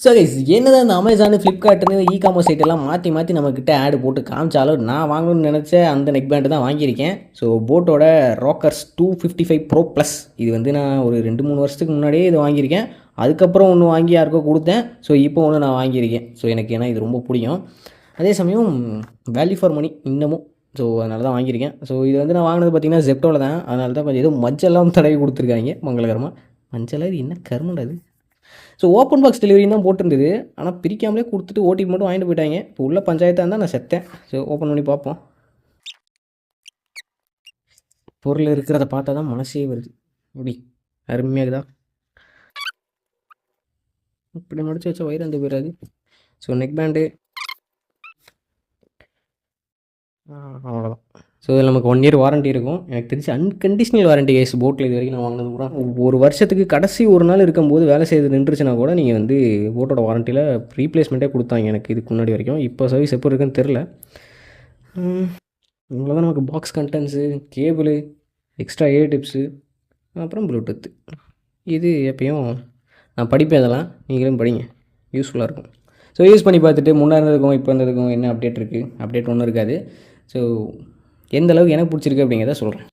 So guys என்னதான் இந்த Amazon ஃப்ளிப்கார்ட்னு commerce சைட்டெல்லாம் மாற்றி மாற்றி நம்மக்கிட்ட ஆடு போட்டு காமிச்சாலும் நான் வாங்கணும்னு நினச்ச அந்த நெக் பேண்டு தான் வாங்கியிருக்கேன். ஸோ போட்டோட ராக்கர்ஸ் 255 ப்ரோ ப்ளஸ் இது வந்து நான் ஒரு 2-3 வருஷத்துக்கு முன்னாடியே இது வாங்கியிருக்கேன். அதுக்கப்புறம் ஒன்று வாங்கி யாருக்கோ கொடுத்தேன். ஸோ இப்போ ஒன்று நான் வாங்கியிருக்கேன். ஸோ எனக்கு ஏன்னா இது ரொம்ப பிடிக்கும். அதே சமயம் வேல்யூ ஃபார் மணி இன்னமும். ஸோ அதனால தான் வாங்கியிருக்கேன். ஸோ இது வந்து நான் வாங்கினது பார்த்தீங்கன்னா ஜெப்டோவில் தான். அதனால தான் கொஞ்சம் ஏதோ மஞ்சள்லாம் தடவி கொடுத்துருக்காங்க மங்களகரமாக. மஞ்சளாக இது என்ன கருமண்டா இது. ஸோ ஓப்பன் பாக்ஸ் டெலிவரி தான் போட்டிருந்தது. ஆனால் பிரிக்காமலே கொடுத்துட்டு ஓடிபி மட்டும் வாங்கிட்டு போயிட்டாங்க. இப்போ உள்ள பஞ்சாயத்தாக இருந்தால் நான் செத்தேன். ஸோ ஓப்பன் பண்ணி பார்ப்போம். பொருள் இருக்கிறத பார்த்தா தான் மனசே வருது. இப்படி அருமையாகுதா? இப்படி முடிச்சு வச்சா வயிறு அந்த போயிடாது. ஸோ நெக் பேண்டு அவ்வளோதான். ஸோ இதில் நமக்கு 1 இயர் வாரண்ட்டி இருக்கும். எனக்கு தெரிஞ்சு அன்கண்டிஷனல் வாரண்ட்டி கேஸ் போட்டில் இது வரைக்கும் நான் வாங்கினது கூட. ஒரு வருஷத்துக்கு கடைசி ஒரு நாள் இருக்கும்போது வேலை செய்து நின்றுச்சுன்னா கூட நீங்கள் வந்து போட்டோட வாரண்ட்டியில் ரீப்ளேஸ்மெண்ட்டே கொடுத்தாங்க எனக்கு இதுக்கு முன்னாடி வரைக்கும். இப்போ சர்வீஸ் எப்போ இருக்குன்னு தெரில. இவ்வளோதான் நமக்கு பாக்ஸ் கண்டென்ட்ஸு, கேபிள், எக்ஸ்ட்ரா ஏர் டிப்ஸு, அப்புறம் ப்ளூடூத்து. இது எப்பயும் நான் படிப்பேன். அதெல்லாம் நீங்களும் படிங்க, யூஸ்ஃபுல்லாக இருக்கும். ஸோ யூஸ் பண்ணி பார்த்துட்டு முன்னே இருந்ததுக்கும் இப்போ இருந்ததுக்கும் என்ன அப்டேட் இருக்குது, அப்டேட் ஒன்றும் இருக்காது. ஸோ எந்த அளவுக்கு எனக்கு பிடிச்சிருக்கு அப்படிங்கிறத சொல்கிறேன்.